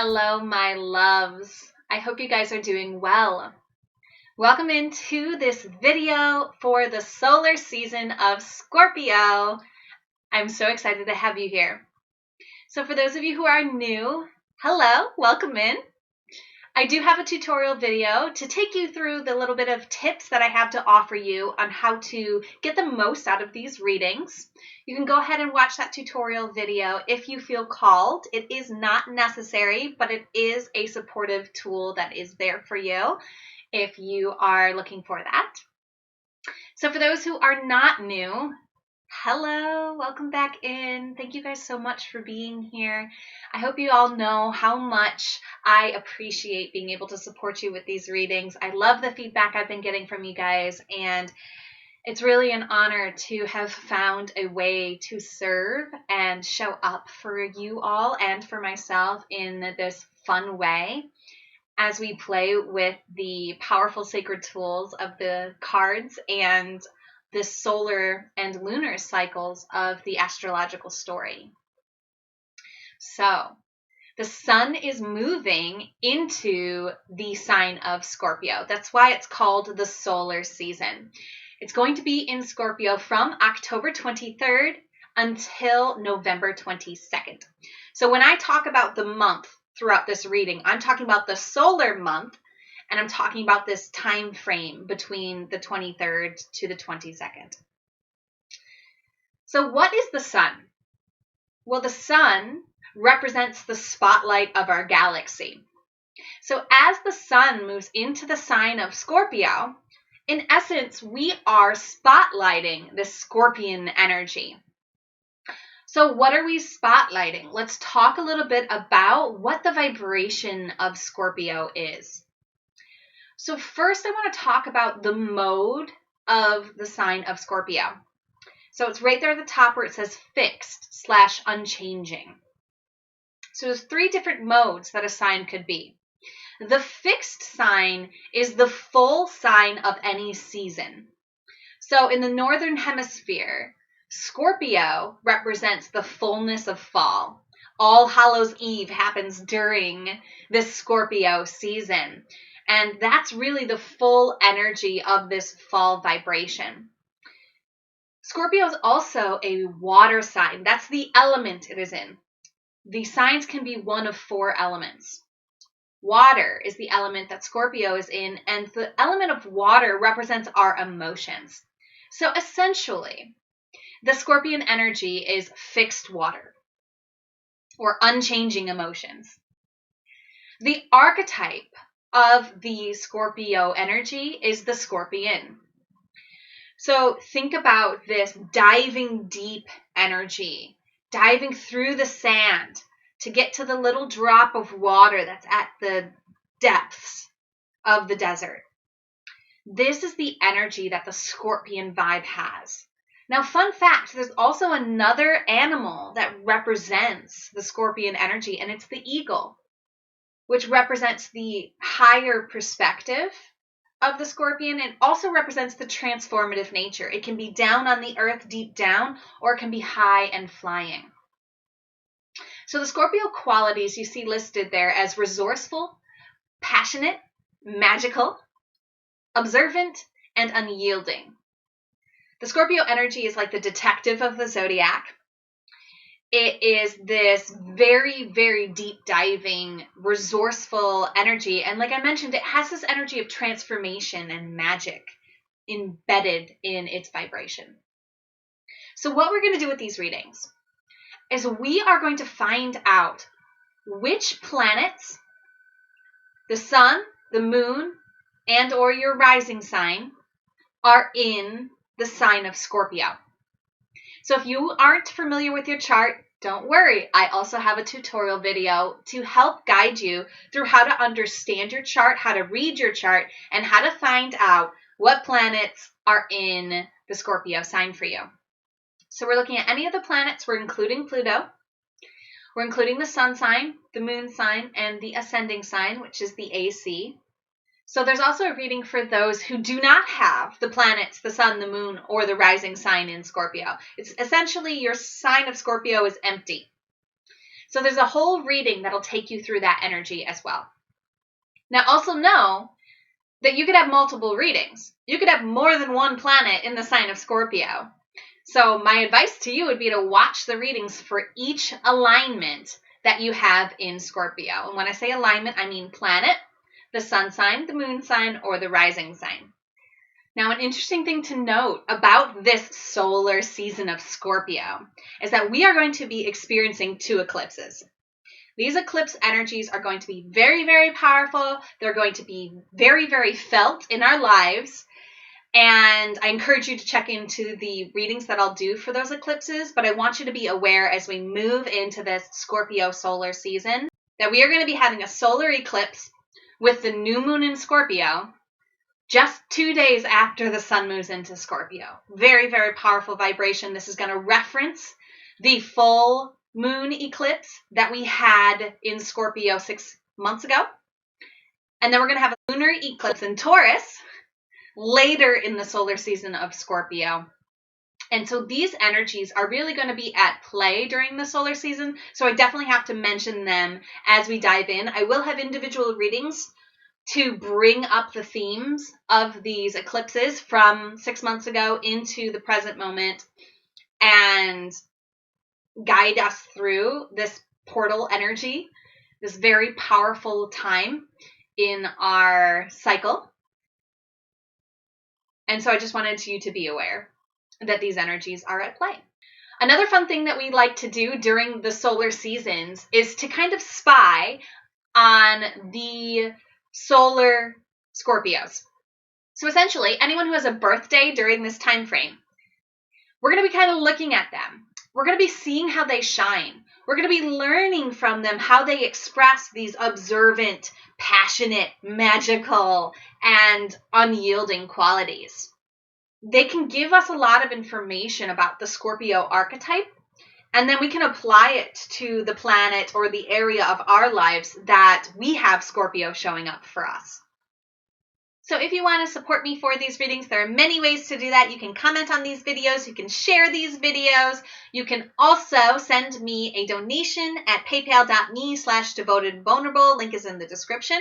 Hello, my loves. I hope you guys are doing well. Welcome into this video for the solar season of Scorpio. I'm so excited to have you here. So for those of you who are new, hello, welcome in. I do have a tutorial video to take you through the little bit of tips that I have to offer you on how to get the most out of these readings. You can go ahead and watch that tutorial video if you feel called. It is not necessary, but it is a supportive tool that is there for you if you are looking for that. So for those who are not new, hello, welcome back in. Thank you guys so much for being here. I hope you all know how much I appreciate being able to support you with these readings. I love the feedback I've been getting from you guys, and it's really an honor to have found a way to serve and show up for you all and for myself in this fun way as we play with the powerful sacred tools of the cards and the solar and lunar cycles of the astrological story. So, the sun is moving into the sign of Scorpio. That's why it's called the solar season. It's going to be in Scorpio from October 23rd until November 22nd. So when I talk about the month throughout this reading, I'm talking about the solar month, and I'm talking about this time frame between the 23rd to the 22nd. So what is the sun? Well, the sun represents the spotlight of our galaxy. So as the sun moves into the sign of Scorpio, in essence, we are spotlighting the Scorpion energy. So what are we spotlighting? Let's talk a little bit about what the vibration of Scorpio is. So first, I want to talk about the mode of the sign of Scorpio. So it's right there at the top where it says fixed/unchanging. So there's three different modes that a sign could be. The fixed sign is the full sign of any season. So in the northern hemisphere, Scorpio represents the fullness of fall. All Hallows Eve happens during this Scorpio season. And that's really the full energy of this fall vibration. Scorpio is also a water sign. That's the element it is in. The signs can be one of four elements. Water is the element that Scorpio is in, and the element of water represents our emotions. So essentially, the Scorpion energy is fixed water or unchanging emotions. The archetype of the Scorpio energy is the scorpion. So think about this diving deep energy, diving through the sand to get to the little drop of water that's at the depths of the desert. This is the energy that the scorpion vibe has. Now, fun fact, there's also another animal that represents the scorpion energy, and it's the eagle, which represents the higher perspective of the scorpion and also represents the transformative nature. It can be down on the earth, deep down, or it can be high and flying. So the Scorpio qualities you see listed there as resourceful, passionate, magical, observant, and unyielding. The Scorpio energy is like the detective of the zodiac. It is this very, very deep diving, resourceful energy. And like I mentioned, it has this energy of transformation and magic embedded in its vibration. So what we're going to do with these readings is we are going to find out which planets, the sun, the moon, and or your rising sign are in the sign of Scorpio. So if you aren't familiar with your chart, don't worry. I also have a tutorial video to help guide you through how to understand your chart, how to read your chart, and how to find out what planets are in the Scorpio sign for you. So we're looking at any of the planets. We're including Pluto. We're including the sun sign, the moon sign, and the ascending sign, which is the AC. So there's also a reading for those who do not have the planets, the sun, the moon, or the rising sign in Scorpio. It's essentially your sign of Scorpio is empty. So there's a whole reading that'll take you through that energy as well. Now also know that you could have multiple readings. You could have more than one planet in the sign of Scorpio. So my advice to you would be to watch the readings for each alignment that you have in Scorpio. And when I say alignment, I mean planet, the sun sign, the moon sign, or the rising sign. Now, an interesting thing to note about this solar season of Scorpio is that we are going to be experiencing 2 eclipses. These eclipse energies are going to be very, very powerful. They're going to be very, very felt in our lives. And I encourage you to check into the readings that I'll do for those eclipses. But I want you to be aware as we move into this Scorpio solar season that we are going to be having a solar eclipse with the new moon in Scorpio just 2 days after the sun moves into Scorpio. Very, very powerful vibration. This is going to reference the full moon eclipse that we had in Scorpio 6 months ago. And then we're going to have a lunar eclipse in Taurus later in the solar season of Scorpio. And so these energies are really going to be at play during the solar season. So I definitely have to mention them as we dive in. I will have individual readings to bring up the themes of these eclipses from 6 months ago into the present moment and guide us through this portal energy, this very powerful time in our cycle. And so I just wanted you to be aware that these energies are at play. Another fun thing that we like to do during the solar seasons is to kind of spy on the solar Scorpios. So essentially, anyone who has a birthday during this time frame, we're going to be kind of looking at them. We're going to be seeing how they shine. We're going to be learning from them how they express these observant, passionate, magical, and unyielding qualities. They can give us a lot of information about the Scorpio archetype, and then we can apply it to the planet or the area of our lives that we have Scorpio showing up for us. So if you want to support me for these readings, there are many ways to do that. You can comment on these videos. You can share these videos. You can also send me a donation at paypal.me/devotedvulnerable. Link is in the description.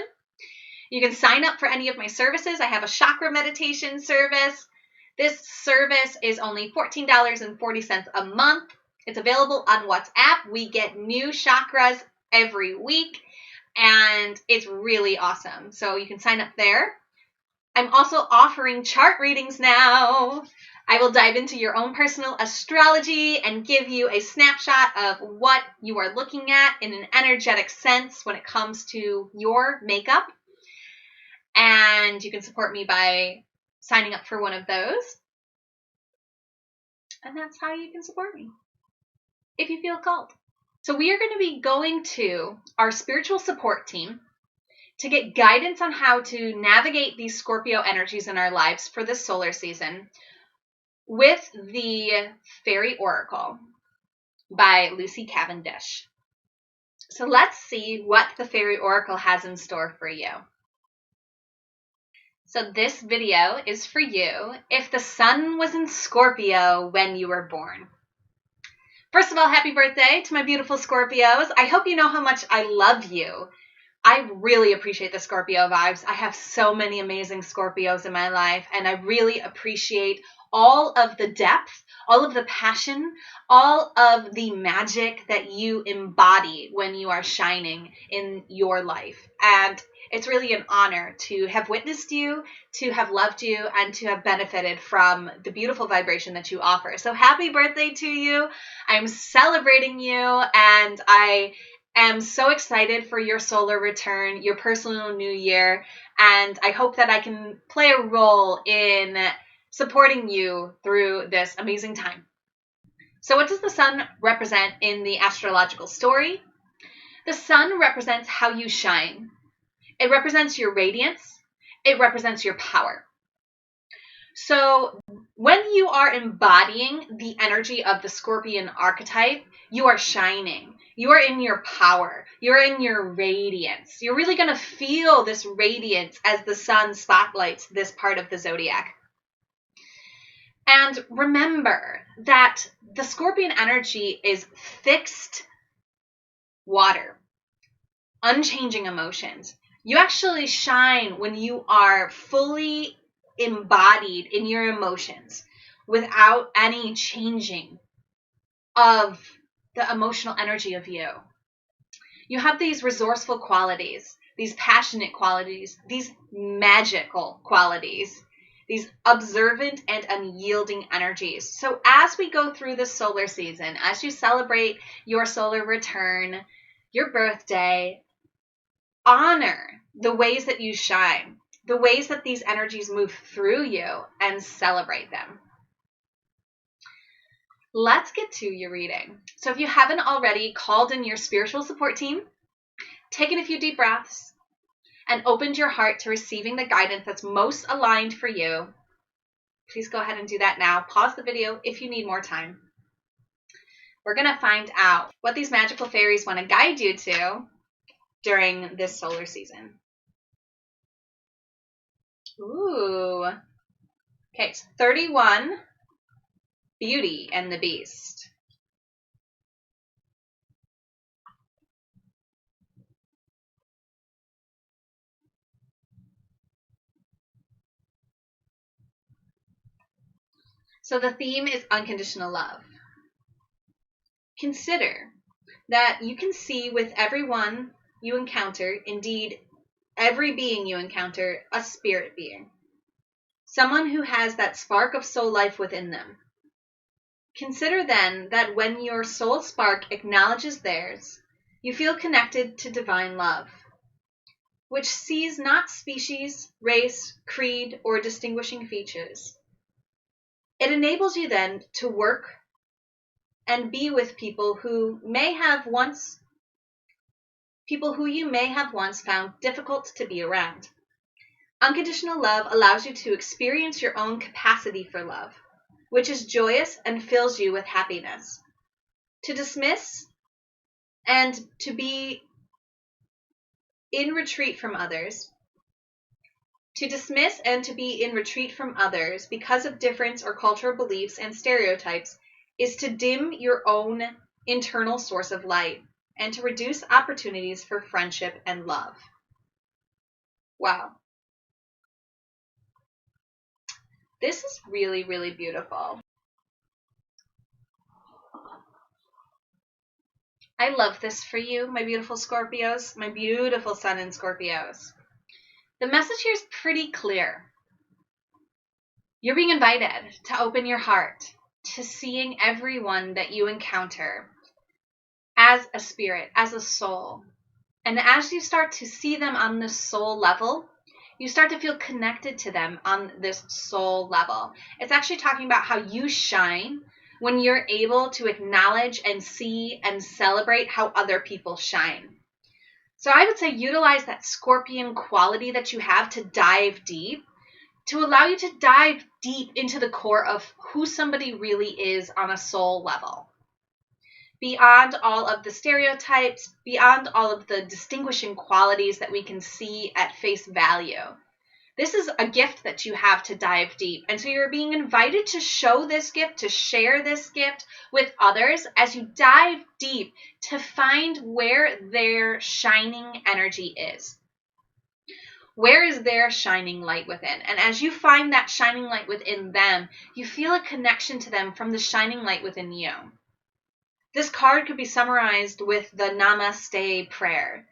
You can sign up for any of my services. I have a chakra meditation service. This service is only $14.40 a month. It's available on WhatsApp. We get new chakras every week, and it's really awesome. So you can sign up there. I'm also offering chart readings now. I will dive into your own personal astrology and give you a snapshot of what you are looking at in an energetic sense when it comes to your makeup. And you can support me by signing up for one of those. And that's how you can support me if you feel called. So we are going to be going to our spiritual support team to get guidance on how to navigate these Scorpio energies in our lives for this solar season with the Faery Oracle by Lucy Cavendish. So let's see what the Faery Oracle has in store for you. So this video is for you if the sun was in Scorpio when you were born. First of all, happy birthday to my beautiful Scorpios. I hope you know how much I love you. I really appreciate the Scorpio vibes. I have so many amazing Scorpios in my life, and I really appreciate all of the depth, all of the passion, all of the magic that you embody when you are shining in your life. And it's really an honor to have witnessed you, to have loved you, and to have benefited from the beautiful vibration that you offer. So happy birthday to you. I'm celebrating you, and I am so excited for your solar return, your personal new year, and I hope that I can play a role in supporting you through this amazing time. So what does the sun represent in the astrological story? The sun represents how you shine. It represents your radiance. It represents your power. So when you are embodying the energy of the Scorpion archetype, you are shining. You are in your power. You're in your radiance. You're really going to feel this radiance as the sun spotlights this part of the zodiac. And remember that the Scorpion energy is fixed water, unchanging emotions. You actually shine when you are fully embodied in your emotions without any changing of the emotional energy of you. You have these resourceful qualities, these passionate qualities, these magical qualities, these observant and unyielding energies. So as we go through the solar season, as you celebrate your solar return, your birthday, honor the ways that you shine, the ways that these energies move through you, and celebrate them. Let's get to your reading. So if you haven't already called in your spiritual support team, taken a few deep breaths, and opened your heart to receiving the guidance that's most aligned for you, please go ahead and do that now. Pause the video if you need more time. We're going to find out what these magical fairies want to guide you to during this solar season. Ooh. Okay, it's 31, Beauty and the Beast. So the theme is unconditional love. Consider that you can see with everyone you encounter, indeed every being you encounter, a spirit being. Someone who has that spark of soul life within them. Consider then that when your soul spark acknowledges theirs, you feel connected to divine love, which sees not species, race, creed, or distinguishing features. It enables you then to work and be with people who you may have once found difficult to be around. Unconditional love allows you to experience your own capacity for love, which is joyous and fills you with happiness. To dismiss and to be in retreat from others, because of difference or cultural beliefs and stereotypes is to dim your own internal source of light and to reduce opportunities for friendship and love. Wow. This is really, really beautiful. I love this for you, my beautiful Scorpios, my beautiful Sun in Scorpios. The message here is pretty clear. You're being invited to open your heart to seeing everyone that you encounter as a spirit, as a soul. And as you start to see them on this soul level, you start to feel connected to them on this soul level. It's actually talking about how you shine when you're able to acknowledge and see and celebrate how other people shine. So I would say utilize that scorpion quality that you have to dive deep, to allow you to dive deep into the core of who somebody really is on a soul level. Beyond all of the stereotypes, beyond all of the distinguishing qualities that we can see at face value. This is a gift that you have to dive deep. And so you're being invited to show this gift, to share this gift with others as you dive deep to find where their shining energy is. Where is their shining light within? And as you find that shining light within them, you feel a connection to them from the shining light within you. This card could be summarized with the Namaste prayer.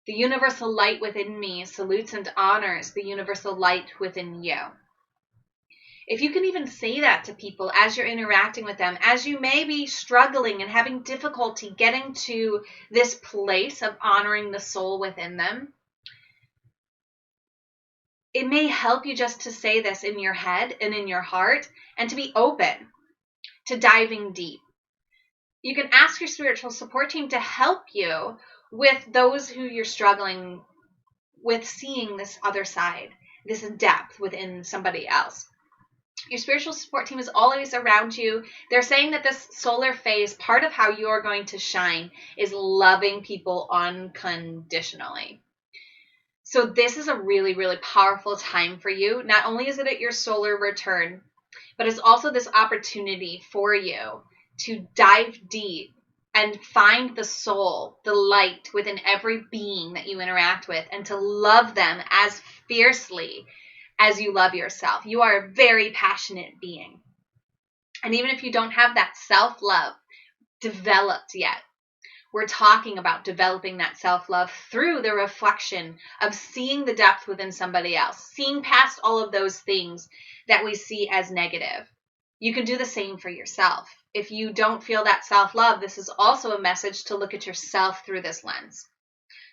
The universal light within me salutes and honors the universal light within you. If you can even say that to people as you're interacting with them, as you may be struggling and having difficulty getting to this place of honoring the soul within them, it may help you just to say this in your head and in your heart and to be open to diving deep. You can ask your spiritual support team to help you with those who you're struggling with seeing this other side, this depth within somebody else. Your spiritual support team is always around you. They're saying that this solar phase, part of how you're going to shine is loving people unconditionally. So this is a really, really powerful time for you. Not only is it at your solar return, but it's also this opportunity for you to dive deep and find the soul, the light within every being that you interact with, and to love them as fiercely as you love yourself. You are a very passionate being. And even if you don't have that self-love developed yet, we're talking about developing that self-love through the reflection of seeing the depth within somebody else, seeing past all of those things that we see as negative. You can do the same for yourself. If you don't feel that self-love, this is also a message to look at yourself through this lens,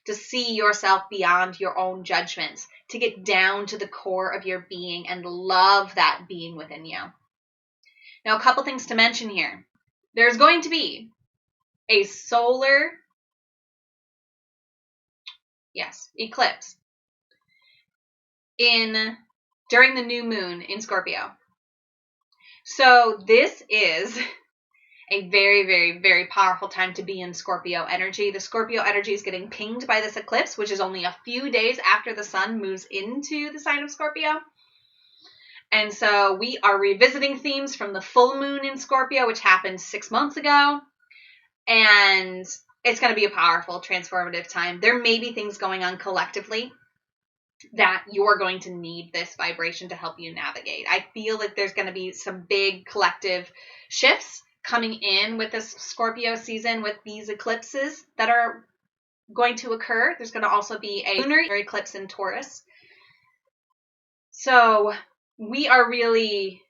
to see yourself beyond your own judgments, to get down to the core of your being and love that being within you. Now, a couple things to mention here. There's going to be a solar eclipse during the new moon in Scorpio. So this is a very, very, very powerful time to be in Scorpio energy. The Scorpio energy is getting pinged by this eclipse, which is only a few days after the sun moves into the sign of Scorpio. And so we are revisiting themes from the full moon in Scorpio, which happened 6 months ago. And it's going to be a powerful, transformative time. There may be things going on collectively that you're going to need this vibration to help you navigate. I feel like there's going to be some big collective shifts coming in with this Scorpio season with these eclipses that are going to occur. There's going to also be a lunar eclipse in Taurus. So we are really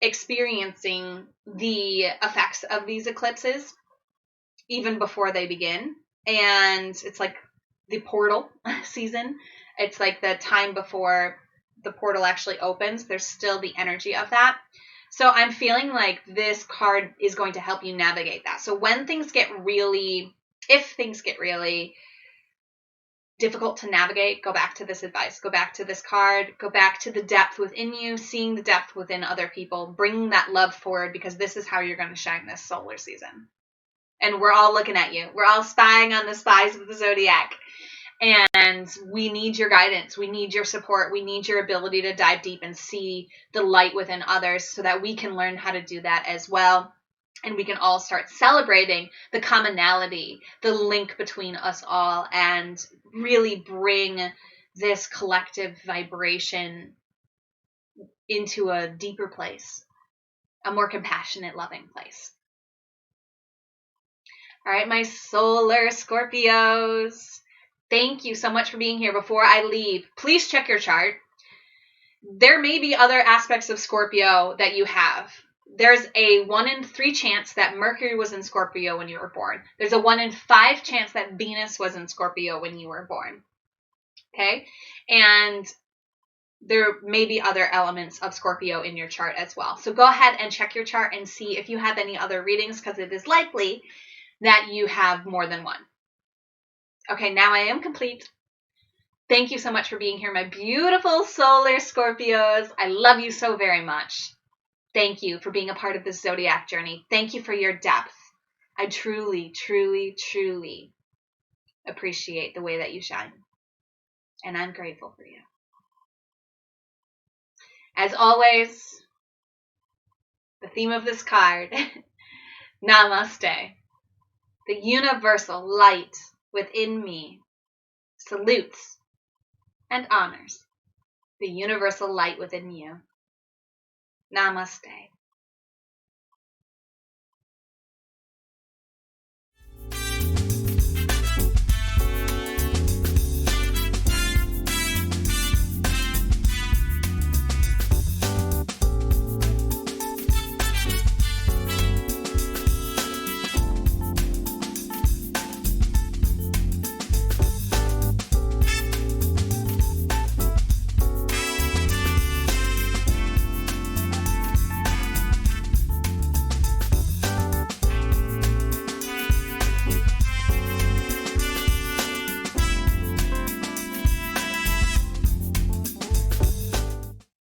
experiencing the effects of these eclipses even before they begin. And it's like the portal season. It's like the time before the portal actually opens. There's still the energy of that. So I'm feeling like this card is going to help you navigate that. So when things get really, if things get really difficult to navigate, go back to this advice, go back to this card, go back to the depth within you, seeing the depth within other people, bringing that love forward, because this is how you're going to shine this solar season. And we're all looking at you. We're all spying on the spies of the zodiac. And we need your guidance. We need your support. We need your ability to dive deep and see the light within others so that we can learn how to do that as well. And we can all start celebrating the commonality, the link between us all, and really bring this collective vibration into a deeper place, a more compassionate, loving place. All right, my solar Scorpios. Thank you so much for being here. Before I leave, please check your chart. There may be other aspects of Scorpio that you have. There's a 1 in 3 chance that Mercury was in Scorpio when you were born. There's a 1 in 5 chance that Venus was in Scorpio when you were born. Okay? And there may be other elements of Scorpio in your chart as well. So go ahead and check your chart and see if you have any other readings, because it is likely that you have more than one. Okay, now I am complete. Thank you so much for being here, my beautiful solar Scorpios. I love you so very much. Thank you for being a part of this zodiac journey. Thank you for your depth. I truly, truly, truly appreciate the way that you shine. And I'm grateful for you. As always, the theme of this card, Namaste. The universal light within me salutes and honors the universal light within you. Namaste.